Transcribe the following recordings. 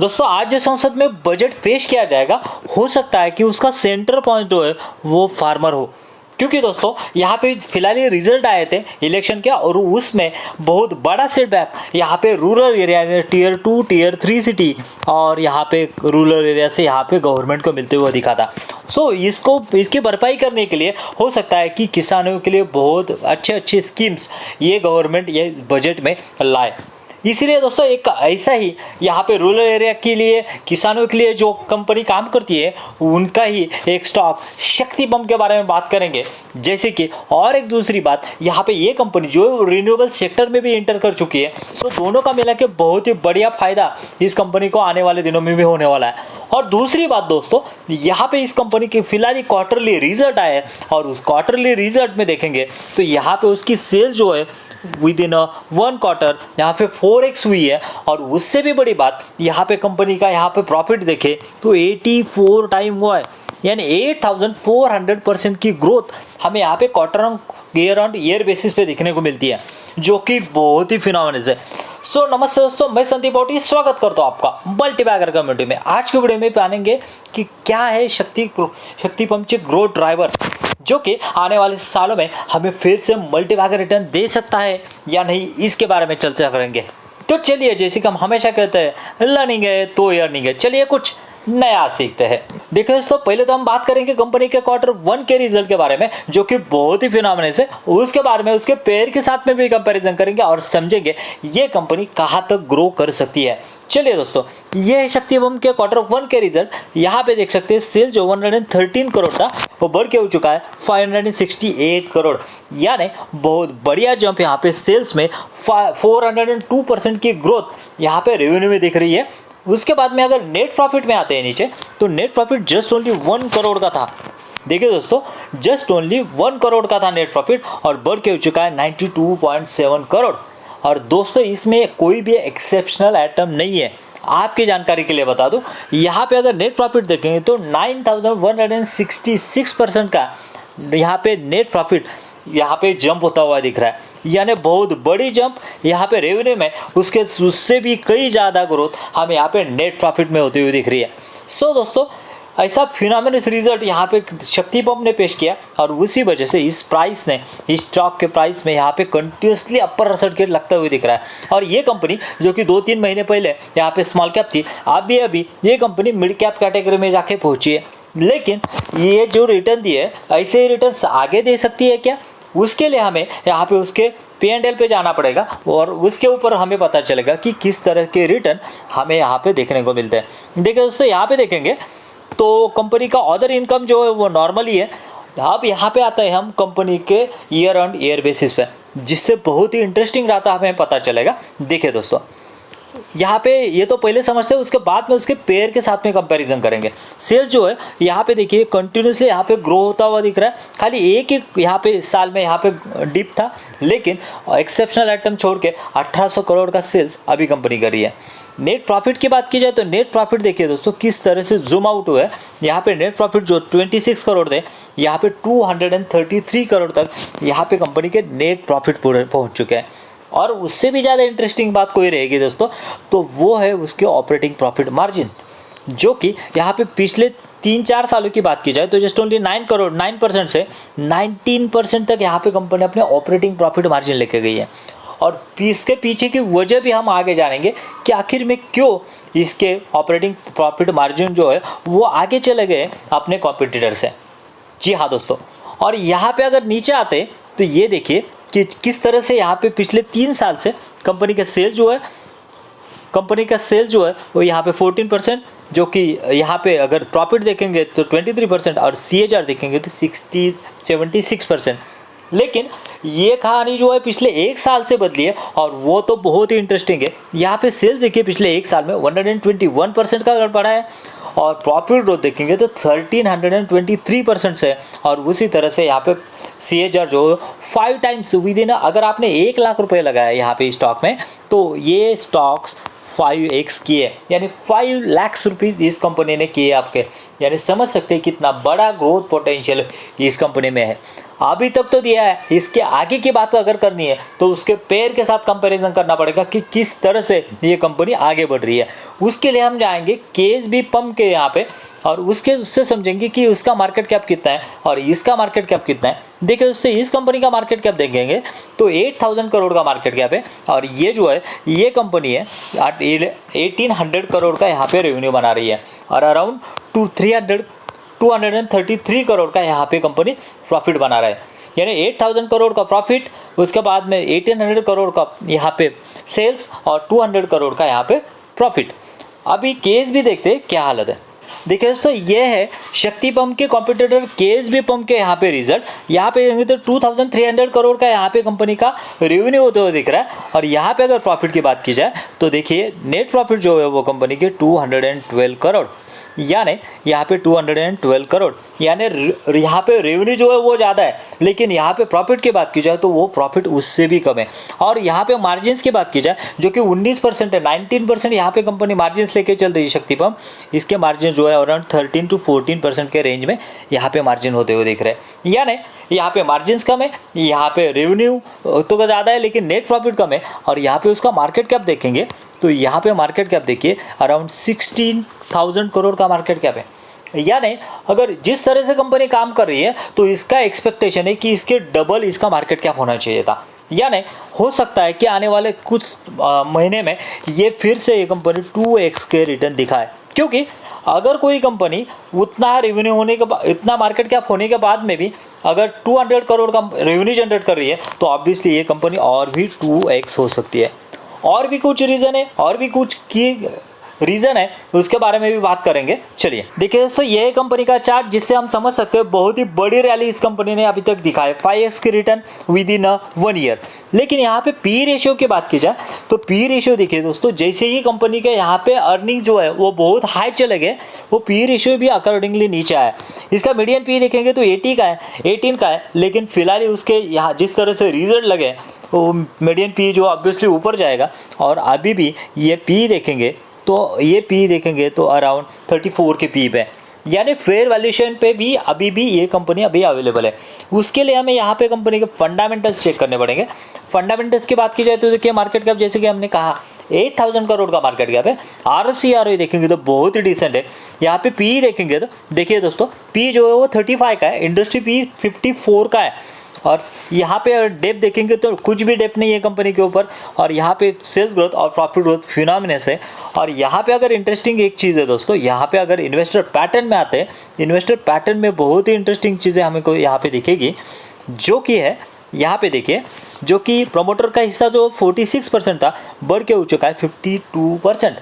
दोस्तों आज जो संसद में बजट पेश किया जाएगा, हो सकता है कि उसका सेंटर पॉइंट जो है वो फार्मर हो, क्योंकि दोस्तों यहाँ पे फिलहाल ये रिजल्ट आए थे इलेक्शन के और उसमें बहुत बड़ा सेटबैक यहाँ पे rural area tier 2 tier 3 city और यहाँ पे रूरल एरिया से यहाँ पे गवर्नमेंट को मिलते हुए दिखा था। इसकी भरपाई करने के लिए हो सकता है कि किसानों के लिए बहुत अच्छे स्कीम्स ये गवर्नमेंट ये बजट में लाए। इसीलिए दोस्तों एक ऐसा ही यहाँ पे रूरल एरिया के लिए किसानों के लिए जो कंपनी काम करती है उनका ही एक स्टॉक शक्ति पंप के बारे में बात करेंगे। जैसे कि और एक दूसरी बात, यहाँ पे ये कंपनी जो रिन्यूएबल सेक्टर में भी एंटर कर चुकी है, तो दोनों का मिला के बहुत ही बढ़िया फायदा इस कंपनी को आने वाले दिनों में भी होने वाला है। और दूसरी बात दोस्तों, यहाँ पे इस कंपनी के फिलहाल क्वार्टरली रिजल्ट आए हैं और उस क्वार्टरली रिजल्ट में देखेंगे तो यहाँ पे उसकी सेल जो है विद इन 1 क्वार्टर यहाँ पे 4x हुई है। और उससे भी बड़ी बात, यहाँ पे कंपनी का यहाँ पे प्रॉफिट देखे तो 84 टाइम हुआ है, यानी 8400% की ग्रोथ हमें यहाँ पे क्वार्टर ऑन ईयर बेसिस पे देखने को मिलती है, जो कि बहुत ही फिनोमिनल है। सो नमस्ते दोस्तों, मैं संदीप बोटी स्वागत करता हूँ आपका मल्टीबैगर कम्युनिटी में। आज की वीडियो में जानेंगे कि क्या है शक्ति पंप के ग्रोथ ड्राइवर, जो कि आने वाले सालों में हमें फिर से मल्टीबैगर रिटर्न दे सकता है या नहीं, इसके बारे में चर्चा करेंगे। तो चलिए, जैसे कि हम हमेशा कहते हैं लर्निंग है तो अर्निंग है, चलिए कुछ नया सीखते हैं। देखो दोस्तों, पहले तो हम बात करेंगे कंपनी के Q1 के रिजल्ट के बारे में, जो कि बहुत ही फिनोमिनल है। उसके बारे में उसके पेयर के साथ में भी कंपैरिजन करेंगे और समझेंगे ये कंपनी कहाँ तक ग्रो कर सकती है। चलिए दोस्तों, ये है शक्ति पंप के Q1 के रिजल्ट। यहाँ पे देख सकते हैं सेल जो 113 करोड़ था वो बढ़ के हो चुका है 568 करोड़, यानी बहुत बढ़िया जंप यहाँ पे सेल्स में 402% की ग्रोथ यहाँ पे रेवेन्यू में दिख रही है। उसके बाद में अगर नेट प्रॉफिट में आते हैं नीचे, तो net profit just only 1 crore का था। देखिए दोस्तों, जस्ट ओनली 1 करोड़ का था नेट प्रॉफिट और बढ़ के हो चुका है 92.7 करोड़। और दोस्तों इसमें कोई भी एक्सेप्शनल आइटम नहीं है। आपकी जानकारी के लिए बता दूं, यहाँ पे अगर नेट प्रॉफिट देखेंगे तो 9166% का यहाँ पे नेट प्रॉफिट यहाँ पे जंप होता हुआ दिख रहा है, यानी बहुत बड़ी जंप यहाँ पे रेवेन्यू में उससे भी कई ज़्यादा ग्रोथ हमें यहाँ पे नेट प्रॉफिट में होती हुई दिख रही है। सो दोस्तों, ऐसा फिनोमिनल रिजल्ट यहाँ पे शक्ति पंप ने पेश किया और उसी वजह से इस स्टॉक के प्राइस में यहाँ पे कंटिन्यूसली अपर सर्किट लगता हुआ दिख रहा है। और ये कंपनी जो कि 2-3 महीने पहले यहाँ पे स्मॉल कैप थी, अभी ये कंपनी मिड कैप कैटेगरी में जाके पहुंची है। लेकिन ये जो रिटर्न दिए, ऐसे ही रिटर्न आगे दे सकती है क्या? उसके लिए हमें यहाँ पे उसके P&L पे जाना पड़ेगा और उसके ऊपर हमें पता चलेगा कि किस तरह के रिटर्न हमें यहाँ पे देखने को मिलते हैं। देखिए दोस्तों, यहाँ पे देखेंगे तो कंपनी का अदर इनकम जो है वो नॉर्मली है। अब यहाँ पे आता है हम कंपनी के ईयर ऑन ईयर बेसिस पे, जिससे बहुत ही इंटरेस्टिंग रहता हमें पता चलेगा। देखिए दोस्तों, यहाँ पे ये तो पहले समझते हैं, उसके बाद में उसके पेयर के साथ में कंपैरिजन करेंगे। सेल जो है यहाँ पे देखिए कंटिन्यूसली यहाँ पे ग्रो होता हुआ दिख रहा है। खाली एक ही यहाँ पे साल में यहाँ पे डिप था, लेकिन एक्सेप्शनल आइटम छोड़ के 1800 करोड़ का सेल्स अभी कंपनी कर रही है। नेट प्रॉफिट की बात की जाए तो नेट प्रॉफिट देखिए दोस्तों किस तरह से जूम आउट हुआ है। यहाँ पे नेट प्रॉफिट जो 26 करोड़ थे, यहाँ पे 233 करोड़ तक यहाँ पे कंपनी के नेट प्रॉफिट पहुँच चुके हैं। और उससे भी ज़्यादा इंटरेस्टिंग बात कोई रहेगी दोस्तों, तो वो है उसके ऑपरेटिंग प्रॉफिट मार्जिन, जो कि यहाँ पे पिछले 3-4 सालों की बात की जाए तो जस्ट ओनली 9% से 19% तक यहाँ पे कंपनी अपने ऑपरेटिंग प्रॉफिट मार्जिन लेके गई है। और इसके पीछे की वजह भी हम आगे जानेंगे कि आखिर में क्यों इसके ऑपरेटिंग प्रॉफिट मार्जिन जो है वो आगे चले गए अपने कॉम्पिटिटर से। जी हाँ दोस्तों, और यहाँ पे अगर नीचे आते तो ये देखिए कि किस तरह से यहाँ पे पिछले 3 साल से कंपनी का सेल जो है वो यहाँ पे 14%, जो कि यहाँ पे अगर प्रॉफिट देखेंगे तो 23% और CAGR देखेंगे तो 76%। लेकिन ये कहानी जो है पिछले 1 साल से बदली है और वो तो बहुत ही इंटरेस्टिंग है। यहाँ पे सेल्स देखिए पिछले 1 साल में 121% का बढ़ा है और प्रॉफिट ग्रोथ देखेंगे तो 1323% से, और उसी तरह से यहाँ पे CAGR जो 5 टाइम्स विद इन, अगर आपने 1 लाख रुपए लगाया यहाँ पे स्टॉक में तो ये स्टॉक्स 5x किए, यानी 5 लाख रुपीज़ इस कंपनी ने किए आपके, यानी समझ सकते हैं कितना बड़ा ग्रोथ पोटेंशियल इस कंपनी में है। अभी तक तो दिया है, इसके आगे की बात अगर करनी है तो उसके पेयर के साथ कंपैरिजन करना पड़ेगा कि किस तरह से ये कंपनी आगे बढ़ रही है। उसके लिए हम जाएंगे केएसबी पंप के यहाँ पे और उससे समझेंगे कि उसका मार्केट कैप कितना है और इसका मार्केट कैप कितना है। देखिए दोस्तों, इस कंपनी का मार्केट कैप देखेंगे तो 8000 करोड़ का मार्केट कैप है और ये जो है ये कंपनी है 1800 करोड़ का यहाँ पे रेवेन्यू बना रही है और अराउंड 233 करोड़ का यहाँ पे कंपनी प्रॉफिट बना रहा है। यानी 8000 करोड़ का प्रॉफिट, उसके बाद में 1800 करोड़ का यहाँ पे सेल्स और 200 करोड़ का यहाँ पे प्रॉफिट। अभी केएसबी देखते हैं क्या हालत है। देखिए दोस्तों, ये है शक्ति पंप के कॉम्पिटिटर केएसबी पंप के यहाँ पे रिजल्ट। यहाँ पे देखेंगे तो 2300 करोड़ का यहाँ पे कंपनी का रेवेन्यू होते हुए दिख रहा है और यहाँ पे अगर प्रॉफिट की बात की जाए तो देखिए नेट प्रॉफिट जो है वो कंपनी के 212 करोड़, यानी यहाँ पे 212 करोड़, यानी यहाँ पे रेवेन्यू जो है वो ज़्यादा है लेकिन यहाँ पे प्रॉफिट की बात की जाए तो वो प्रॉफिट उससे भी कम है। और यहाँ पे मार्जिन्स की बात की जाए जो कि 19% है, 19% यहाँ पे कंपनी मार्जिन्स लेके चल रही है शक्ति पंप। इसके मार्जिन जो है अराउंड 13 to 14% के रेंज में यहाँ पे मार्जिन होते हुए दिख रहे हैं। यानी यहाँ पे मार्जिन्स कम है, यहाँ पे रेवेन्यू तो ज़्यादा है लेकिन नेट प्रॉफिट कम है। और यहाँ पे उसका मार्केट कैप देखेंगे तो यहाँ पे मार्केट कैप देखिए अराउंड 16,000 करोड़ का मार्केट कैप है। यानी अगर जिस तरह से कंपनी काम कर रही है तो इसका एक्सपेक्टेशन है कि इसके डबल इसका मार्केट कैप होना चाहिए था। यानी हो सकता है कि आने वाले कुछ महीने में ये फिर से ये कंपनी 2x के रिटर्न दिखाए, क्योंकि अगर कोई कंपनी उतना रेवेन्यू होने के बाद, इतना मार्केट कैप होने के बाद में भी अगर 200 करोड़ का रेवेन्यू जनरेट कर रही है तो ऑब्वियसली ये कंपनी और भी 2x हो सकती है। और भी कुछ रीज़न है, और भी कुछ की रीज़न है, उसके बारे में भी बात करेंगे। चलिए देखिए दोस्तों, ये है कंपनी का चार्ट जिससे हम समझ सकते हैं बहुत ही बड़ी रैली इस कंपनी ने अभी तक दिखाई, 5x की रिटर्न विद इन 1 ईयर। लेकिन यहाँ पे पी रेशियो की बात की जाए तो पी रेशियो देखिए दोस्तों, जैसे ही कंपनी के यहाँ पे अर्निंग जो है वो बहुत हाई चले गए, वो पी रेशियो भी अकॉर्डिंगली नीचे आया। इसका मीडियन पी देखेंगे तो 18 का है, लेकिन फिलहाल उसके यहाँ जिस तरह से रिजल्ट लगे वो मीडियन पी जो ऑब्वियसली ऊपर जाएगा। और अभी भी ये पी देखेंगे तो अराउंड 34 के पी पे, यानी फेयर वैल्यूएशन पे भी अभी ये कंपनी अभी अवेलेबल है। उसके लिए हमें यहाँ पे कंपनी के फंडामेंटल्स चेक करने पड़ेंगे। फंडामेंटल्स की बात की जाए तो देखिए मार्केट कैप जैसे कि हमने कहा 8000 करोड़ का मार्केट कैप है। ROE देखेंगे तो बहुत ही डिसेंट है। यहाँ पे पी देखेंगे तो देखिए दोस्तों, पी जो है वो 35 का है, इंडस्ट्री पी 54 का है। और यहाँ पे डेप देखेंगे तो कुछ भी डेप नहीं है कंपनी के ऊपर। और यहाँ पे सेल्स ग्रोथ और प्रॉफिट ग्रोथ फिनोमिनस है। और यहाँ पे अगर इंटरेस्टिंग एक चीज़ है दोस्तों, यहाँ पे अगर इन्वेस्टर पैटर्न में आते हैं, इन्वेस्टर पैटर्न में बहुत ही इंटरेस्टिंग चीज़ें हमें को यहाँ पे दिखेगी, जो कि है यहाँ पे देखिए, जो कि प्रमोटर का हिस्सा जो 46% था बढ़ के हो चुका है 52%।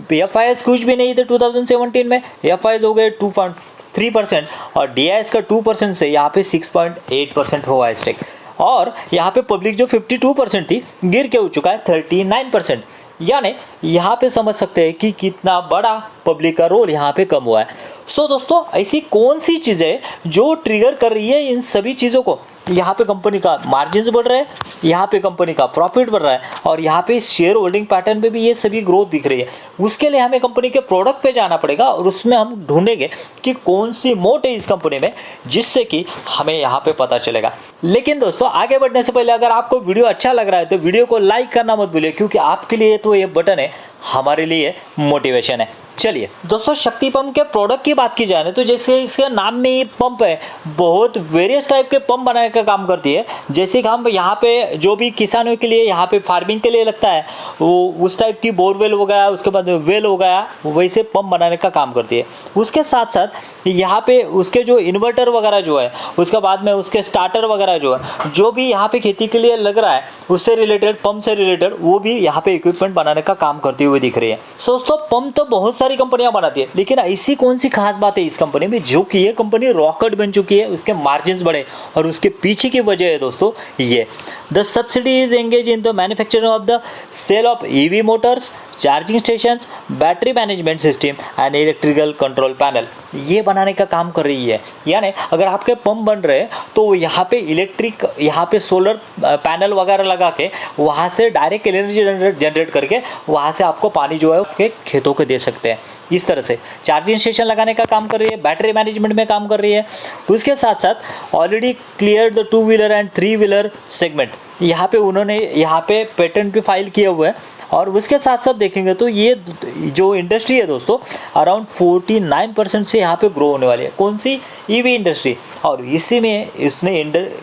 FIS कुछ भी नहीं थे 2017 में, FIS हो गए 2.3% और DIS का 2% से यहाँ पे 6.8% हुआ है स्टेक। और यहाँ पे पब्लिक जो 52% थी गिर के हो चुका है 39%। यानी यहाँ पे समझ सकते हैं कि कितना बड़ा पब्लिक का रोल यहाँ पे कम हुआ है। सो दोस्तों, ऐसी कौन सी चीज़ें जो ट्रिगर कर रही है इन सभी चीज़ों को? यहाँ पे कंपनी का मार्जिन बढ़ रहा है, यहाँ पे कंपनी का प्रॉफिट बढ़ रहा है और यहाँ पे शेयर होल्डिंग पैटर्न पे भी ये सभी ग्रोथ दिख रही है। उसके लिए हमें कंपनी के प्रोडक्ट पे जाना पड़ेगा और उसमें हम ढूंढेंगे कि कौन सी मोड है इस कंपनी में, जिससे कि हमें यहाँ पे पता चलेगा। लेकिन दोस्तों, आगे बढ़ने से पहले अगर आपको वीडियो अच्छा लग रहा है तो वीडियो को लाइक करना मत भूलिए, क्योंकि आपके लिए तो ये बटन है, हमारे लिए मोटिवेशन है। चलिए दोस्तों, शक्ति पंप के प्रोडक्ट की बात की जाए ना तो जैसे इसके नाम में ये पंप है, बहुत वेरियस टाइप के पंप बनाने का काम करती है। जैसे कि हम यहाँ पे जो भी किसानों के लिए यहाँ पे फार्मिंग के लिए लगता है, वो उस टाइप की बोरवेल हो गया, उसके बाद वेल हो गया, वैसे पंप बनाने का काम करती है। उसके साथ साथ यहाँ पे उसके जो इन्वर्टर वगैरह जो है, उसके बाद में उसके स्टार्टर वगैरह जो है, जो भी यहाँ पे खेती के लिए लग रहा है उससे रिलेटेड, पंप से रिलेटेड, वो भी यहाँ पे इक्विपमेंट बनाने का काम करती हुई दिख रही है। दोस्तों, पंप तो बहुत सारी कंपनियां बनाती है, लेकिन ऐसी कौन सी खास बात है इस कंपनी में जो कि ये कंपनी रॉकेट बन चुकी है, उसके मार्जिन्स बढ़े? और उसके पीछे की वजह है दोस्तों ये, the subsidy is engage in the manufacturing of the sale of EV motors, charging stations, battery management system and electrical control panel ये बनाने का काम कर रही है। यानी अगर आपके पंप बन रहे हैं तो यहाँ पे सोलर पैनल वगैरह लगा के वहाँ से डायरेक्ट एनर्जी जनरेट करके वहाँ से आपको पानी जो है आपके खेतों को दे सकते हैं। इस तरह से चार्जिंग स्टेशन लगाने का काम कर रही है, बैटरी मैनेजमेंट में काम कर रही है। उसके साथ साथ already clear the 2 wheeler and 3 wheeler segment, यहाँ पे उन्होंने यहाँ पे पेटेंट भी फाइल किए हुए हैं। और उसके साथ साथ देखेंगे तो ये जो इंडस्ट्री है दोस्तों अराउंड 49% से यहाँ पे ग्रो होने वाली है। कौन सी? EV industry. और इसी में इसने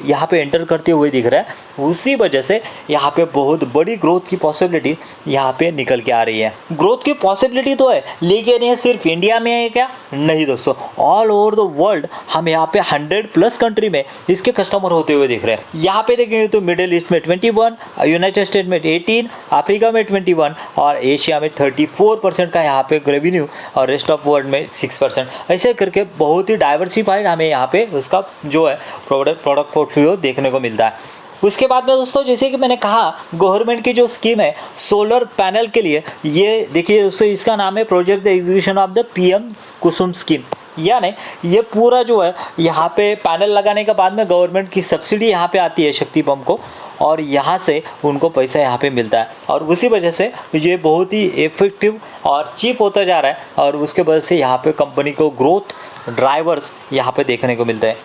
यहाँ पे एंटर करते हुए दिख रहा है। उसी वजह से यहाँ पे बहुत बड़ी ग्रोथ की पॉसिबिलिटी यहाँ पे निकल के आ रही है। ग्रोथ की पॉसिबिलिटी तो है, लेकिन ये सिर्फ इंडिया में है क्या? नहीं दोस्तों, ऑल ओवर द वर्ल्ड हम यहाँ पे 100+ कंट्री में इसके कस्टमर होते हुए दिख रहे हैं। यहाँ पे देखेंगे तो मिडिल ईस्ट में 21, यूनाइटेड स्टेट में 18, अफ्रीका में 21 और एशिया में 34% का यहाँ पे रेवेन्यू और रेस्ट ऑफ वर्ल्ड में 6%। ऐसे करके बहुत ही डाइवर्सिफाइड हमें यहाँ पे उसका जो है प्रोडक्ट पोर्टफोलियो देखने को मिलता है। उसके बाद में दोस्तों जैसे कि मैंने कहा गवर्नमेंट की जो स्कीम है सोलर पैनल के लिए, ये देखिए दोस्तों इसका नाम है project the execution of the PM Kusum scheme. यानी ये पूरा जो है यहाँ पे पैनल लगाने के बाद में गवर्नमेंट की सब्सिडी यहाँ पे आती है शक्ति पंप को और यहाँ से उनको पैसा यहाँ पे मिलता है। और उसी वजह से ये बहुत ही इफेक्टिव और चीप होता जा रहा है और उसके वजह से यहाँ पे कंपनी को ग्रोथ ड्राइवर्स यहाँ पे देखने को मिलते हैं।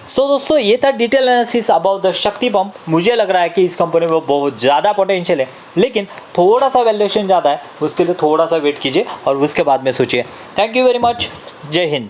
सो दोस्तों ये था डिटेल एनालिसिस अबाउट द शक्ति पंप। मुझे लग रहा है कि इस कंपनी में बहुत ज़्यादा पोटेंशियल है, लेकिन थोड़ा सा वैल्यूएशन ज़्यादा है, उसके लिए थोड़ा सा वेट कीजिए और उसके बाद में सोचिए। Thank you very much. जय हिंद।